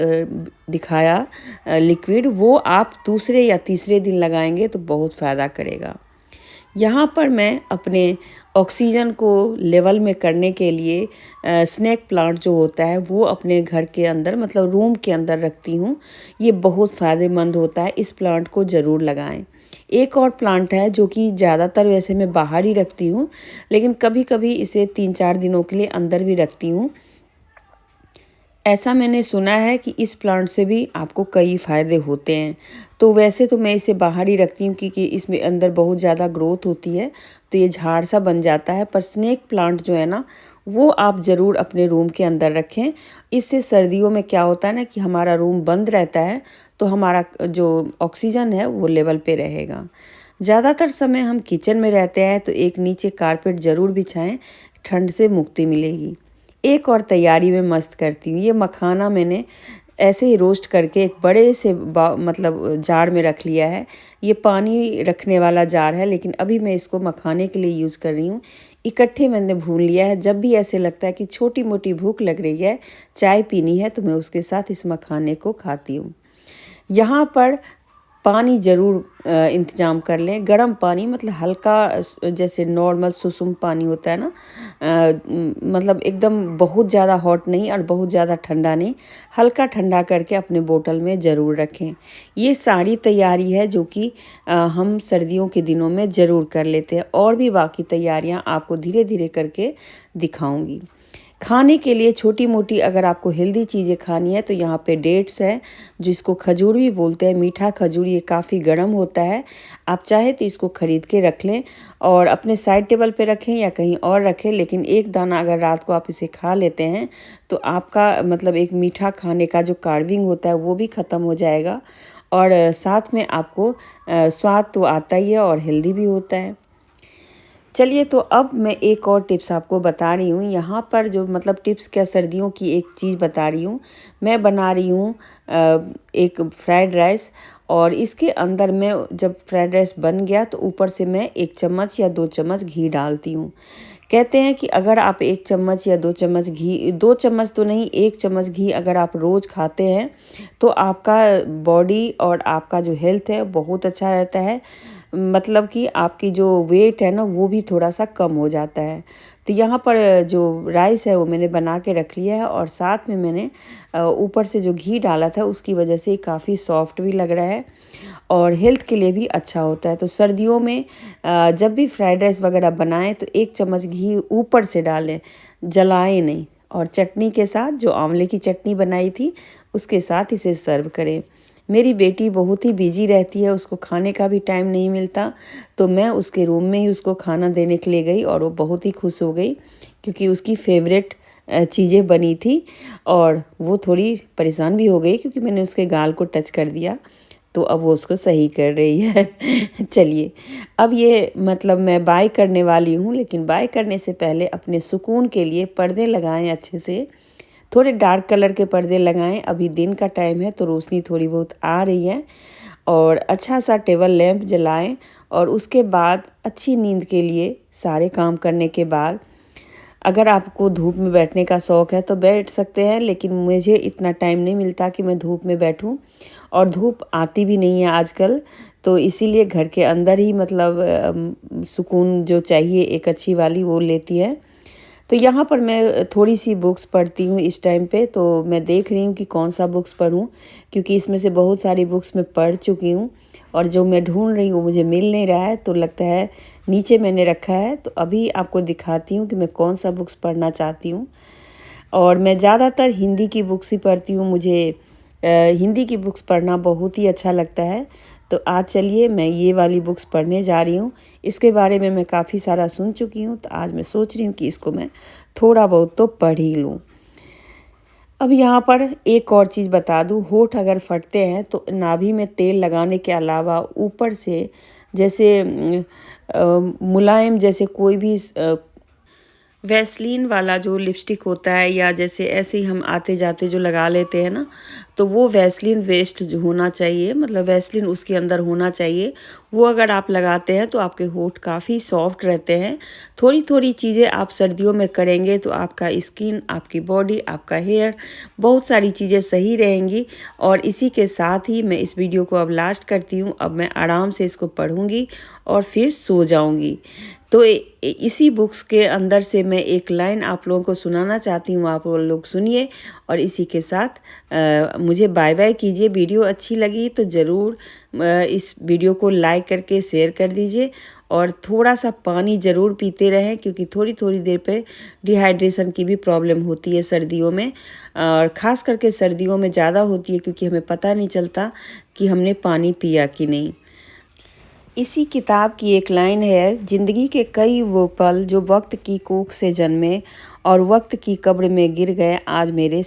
दिखाया लिक्विड, वो आप दूसरे या तीसरे दिन लगाएंगे तो बहुत फ़ायदा करेगा। यहाँ पर मैं अपने ऑक्सीजन को लेवल में करने के लिए स्नेक प्लांट जो होता है वो अपने घर के अंदर मतलब रूम के अंदर रखती हूँ। ये बहुत फ़ायदेमंद होता है, इस प्लांट को ज़रूर लगाएं। एक और प्लांट है जो कि ज़्यादातर वैसे मैं बाहर ही रखती हूँ, लेकिन कभी कभी इसे 3-4 दिनों के लिए अंदर भी रखती हूँ। ऐसा मैंने सुना है कि इस प्लांट से भी आपको कई फ़ायदे होते हैं। तो वैसे तो मैं इसे बाहर ही रखती हूँ क्योंकि इसमें अंदर बहुत ज़्यादा ग्रोथ होती है, तो ये झाड़ सा बन जाता है। पर स्नेक प्लांट जो है ना, वो आप ज़रूर अपने रूम के अंदर रखें। इससे सर्दियों में क्या होता है ना कि हमारा रूम बंद रहता है, तो हमारा जो ऑक्सीजन है वो लेवल पे रहेगा। ज़्यादातर समय हम किचन में रहते हैं तो एक नीचे कारपेट ज़रूर बिछाएं, ठंड से मुक्ति मिलेगी। एक और तैयारी मैं मस्त करती हूँ। ये मखाना मैंने ऐसे ही रोस्ट करके एक बड़े से मतलब जार में रख लिया है। ये पानी रखने वाला जार है, लेकिन अभी मैं इसको मखाने के लिए यूज़ कर रही हूँ। इकट्ठे मैंने भून लिया है। जब भी ऐसे लगता है कि छोटी मोटी भूख लग रही है, चाय पीनी है, तो मैं उसके साथ इस मखाने को खाती हूँ। यहाँ पर पानी ज़रूर इंतज़ाम कर लें। गर्म पानी मतलब हल्का जैसे नॉर्मल सुसुम पानी होता है ना, मतलब एकदम बहुत ज़्यादा हॉट नहीं और बहुत ज़्यादा ठंडा नहीं, हल्का ठंडा करके अपने बोतल में ज़रूर रखें। ये सारी तैयारी है जो कि हम सर्दियों के दिनों में ज़रूर कर लेते हैं, और भी बाकी तैयारियां आपको धीरे धीरे करके दिखाऊंगी। खाने के लिए छोटी मोटी अगर आपको हेल्दी चीज़ें खानी है तो यहाँ पे डेट्स है, जिसको खजूर भी बोलते हैं, मीठा खजूर। ये काफ़ी गर्म होता है, आप चाहे तो इसको ख़रीद के रख लें और अपने साइड टेबल पे रखें या कहीं और रखें। लेकिन एक दाना अगर रात को आप इसे खा लेते हैं तो आपका मतलब एक मीठा खाने का जो कार्विंग होता है वो भी ख़त्म हो जाएगा, और साथ में आपको स्वाद तो आता ही है और हेल्दी भी होता है। चलिए, तो अब मैं एक और टिप्स आपको बता रही हूँ। यहाँ पर जो मतलब टिप्स क्या, सर्दियों की एक चीज़ बता रही हूँ। मैं बना रही हूँ एक फ्राइड राइस, और इसके अंदर मैं जब फ्राइड राइस बन गया तो ऊपर से मैं 1 चम्मच या 2 चम्मच घी डालती हूँ। कहते हैं कि अगर आप 1 चम्मच या 2 चम्मच घी, 2 चम्मच तो नहीं, 1 चम्मच घी अगर आप रोज़ खाते हैं तो आपका बॉडी और आपका जो हेल्थ है बहुत अच्छा रहता है। मतलब कि आपकी जो वेट है ना वो भी थोड़ा सा कम हो जाता है। तो यहाँ पर जो राइस है वो मैंने बना के रख लिया है, और साथ में मैंने ऊपर से जो घी डाला था उसकी वजह से काफ़ी सॉफ्ट भी लग रहा है और हेल्थ के लिए भी अच्छा होता है। तो सर्दियों में जब भी फ्राइड राइस वगैरह बनाएं तो 1 चम्मच घी ऊपर से डालें, जलाएं नहीं। और चटनी के साथ, जो आंवले की चटनी बनाई थी, उसके साथ इसे सर्व करें। मेरी बेटी बहुत ही बिजी रहती है, उसको खाने का भी टाइम नहीं मिलता, तो मैं उसके रूम में ही उसको खाना देने के लिए गई और वो बहुत ही खुश हो गई क्योंकि उसकी फेवरेट चीज़ें बनी थी। और वो थोड़ी परेशान भी हो गई क्योंकि मैंने उसके गाल को टच कर दिया, तो अब वो उसको सही कर रही है। चलिए, अब ये मतलब मैं बाय करने वाली हूँ, लेकिन बाय करने से पहले अपने सुकून के लिए पर्दे लगाएं अच्छे से। थोड़े डार्क कलर के पर्दे लगाएं। अभी दिन का टाइम है तो रोशनी थोड़ी बहुत आ रही है। और अच्छा सा टेबल लैंप जलाएं, और उसके बाद अच्छी नींद के लिए सारे काम करने के बाद अगर आपको धूप में बैठने का शौक़ है तो बैठ सकते हैं, लेकिन मुझे इतना टाइम नहीं मिलता कि मैं धूप में बैठूं, और धूप आती भी नहीं है आजकल, तो इसीलिए घर के अंदर ही मतलब सुकून जो चाहिए एक अच्छी वाली वो लेती है। तो यहाँ पर मैं थोड़ी सी बुक्स पढ़ती हूँ इस टाइम पे, तो मैं देख रही हूँ कि कौन सा बुक्स पढूं, क्योंकि इसमें से बहुत सारी बुक्स मैं पढ़ चुकी हूँ और जो मैं ढूंढ रही हूँ मुझे मिल नहीं रहा है, तो लगता है नीचे मैंने रखा है। तो अभी आपको दिखाती हूँ कि मैं कौन सा बुक्स पढ़ना चाहती हूँ। और मैं ज़्यादातर हिंदी की बुक्स ही पढ़ती हूँ, मुझे हिंदी की बुक्स पढ़ना बहुत ही अच्छा लगता है। तो आज चलिए, मैं ये वाली बुक्स पढ़ने जा रही हूँ। इसके बारे में मैं काफ़ी सारा सुन चुकी हूँ, तो आज मैं सोच रही हूँ कि इसको मैं थोड़ा बहुत तो पढ़ ही लूँ। अब यहाँ पर एक और चीज़ बता दूँ, होंठ अगर फटते हैं तो नाभि में तेल लगाने के अलावा ऊपर से जैसे मुलायम जैसे कोई भी वैसलीन वाला जो लिपस्टिक होता है या जैसे ऐसे ही हम आते जाते जो लगा लेते हैं ना, तो वो वैसलीन वेस्ट जो होना चाहिए, मतलब वैसलीन उसके अंदर होना चाहिए। वो अगर आप लगाते हैं तो आपके होंठ काफ़ी सॉफ्ट रहते हैं। थोड़ी थोड़ी चीज़ें आप सर्दियों में करेंगे तो आपका स्किन, आपकी बॉडी, आपका हेयर, बहुत सारी चीज़ें सही रहेंगी। और इसी के साथ ही मैं इस वीडियो को अब लास्ट करती हूँ। अब मैं आराम से इसको पढ़ूँगी और फिर सो जाऊँगी। तो इसी बुक्स के अंदर से मैं एक लाइन आप लोगों को सुनाना चाहती हूँ, आप लोग सुनिए और इसी के साथ मुझे बाय बाय कीजिए। वीडियो अच्छी लगी तो ज़रूर इस वीडियो को लाइक करके शेयर कर दीजिए और थोड़ा सा पानी ज़रूर पीते रहें, क्योंकि थोड़ी थोड़ी देर पे डिहाइड्रेशन की भी प्रॉब्लम होती है सर्दियों में, और ख़ास करके सर्दियों में ज़्यादा होती है क्योंकि हमें पता नहीं चलता कि हमने पानी पिया कि नहीं। इसी किताब की एक लाइन है, ज़िंदगी के कई वो पल जो वक्त की कोख से जन्मे और वक्त की कब्र में गिर गए, आज मेरे